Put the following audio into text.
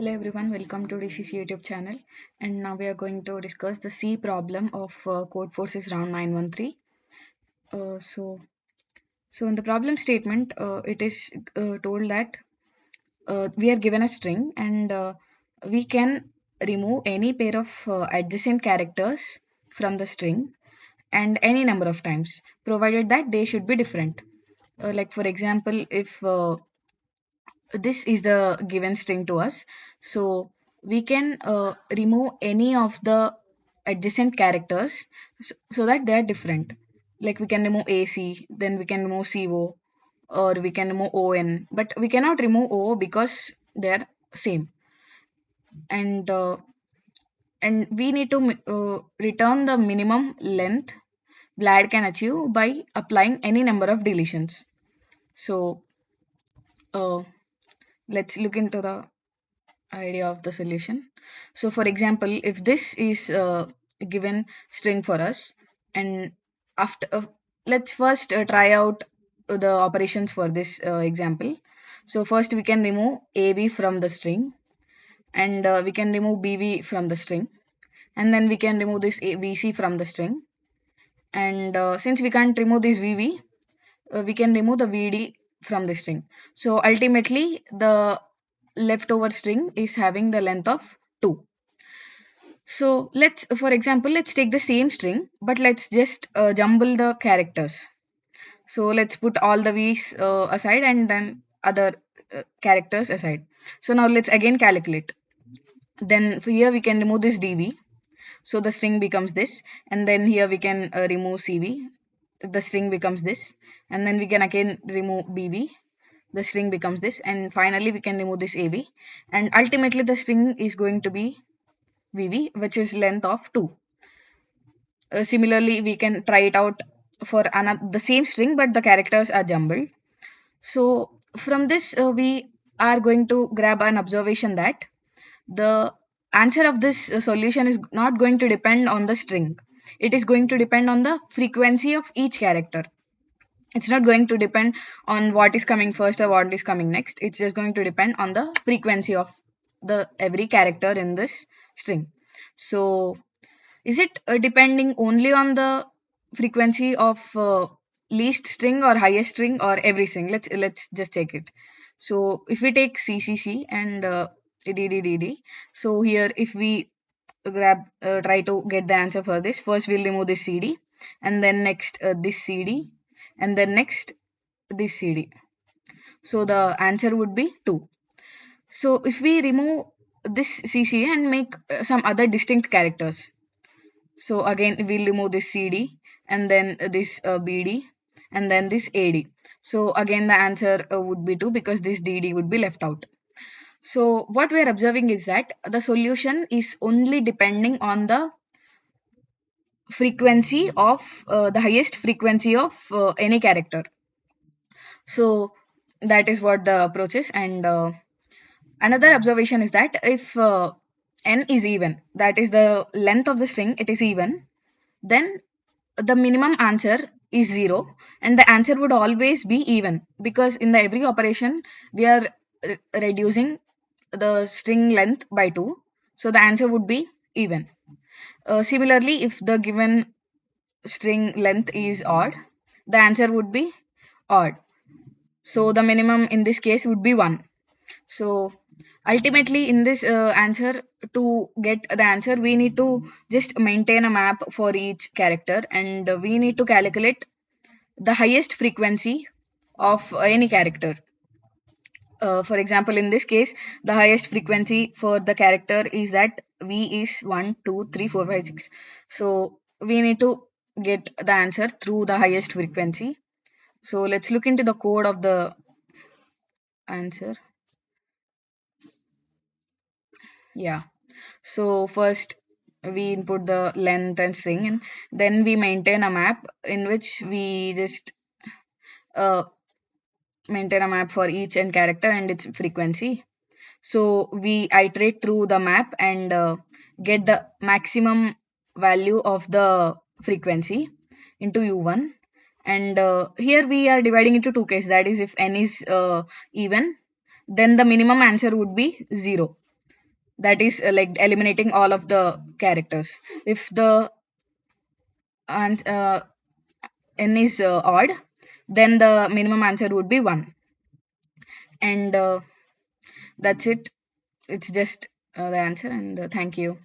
Hello everyone, welcome to DCC YouTube channel, and now we are going to discuss the C problem of Codeforces round 913. So in the problem statement, it is told that we are given a string and we can remove any pair of adjacent characters from the string and any number of times, provided that they should be different. Like for example, if this is the given string to us, so we can remove any of the adjacent characters so that they are different. Like we can remove AC, then we can remove CO, or we can remove ON, but we cannot remove O because they are same. And we need to return the minimum length Vlad can achieve by applying any number of deletions. So uh, let's look into the idea of the solution. So for example, if this is a given string for us, and after let's first try out the operations for this example. So first we can remove AB from the string, and we can remove BV from the string, and then we can remove this BC from the string. And since we can't remove this VV, we can remove the VD from the string. So ultimately the leftover string is having the length of 2. So for example, let's take the same string, but let's just jumble the characters. So let's put all the V's aside and then other characters aside. So now let's again calculate. Then here we can remove this DV. So the string becomes this. And then here we can remove CV. The string becomes this. And then we can again remove BV. The string becomes this. And finally we can remove this AB. And ultimately the string is going to be VV, which is length of 2. Similarly, we can try it out for the same string, but the characters are jumbled. So from this, we are going to grab an observation that the answer of this solution is not going to depend on the string. It is going to depend on the frequency of each character. It's not going to depend on what is coming first or what is coming next. It's just going to depend on the frequency of the every character in this string. So is it depending only on the frequency of least string or highest string or every string? Let's just take it. So if we take CCC and DDDD, so here if we try to get the answer for this, first we'll remove this CD, and then next this CD, and then next this CD. So the answer would be 2. So if we remove this CC and make some other distinct characters, so again we'll remove this CD and then this BD and then this AD. So again the answer would be 2 because this DD would be left out. So what we are observing is that the solution is only depending on the frequency of the highest frequency of any character. So that is what the approach is. And another observation is that if n is even, that is the length of the string, it is even, then the minimum answer is 0 and the answer would always be even, because in the every operation we are reducing the string length by 2, so the answer would be even. Similarly, if the given string length is odd, the answer would be odd, so the minimum in this case would be 1. So ultimately in this answer, to get the answer, we need to just maintain a map for each character, and we need to calculate the highest frequency of any character. For example, in this case, the highest frequency for the character is that V is 1, 2, 3, 4, 5, 6. So we need to get the answer through the highest frequency. So let's look into the code of the answer. Yeah. So first we input the length and string, and then we maintain a map in which we just uh, maintain a map for each and character and its frequency. So we iterate through the map and get the maximum value of the frequency into U1. And here we are dividing into two cases. That is, if n is even, then the minimum answer would be 0. that is like eliminating all of the characters. If the and n is odd, then the minimum answer would be 1. And that's it. It's just the answer, and thank you.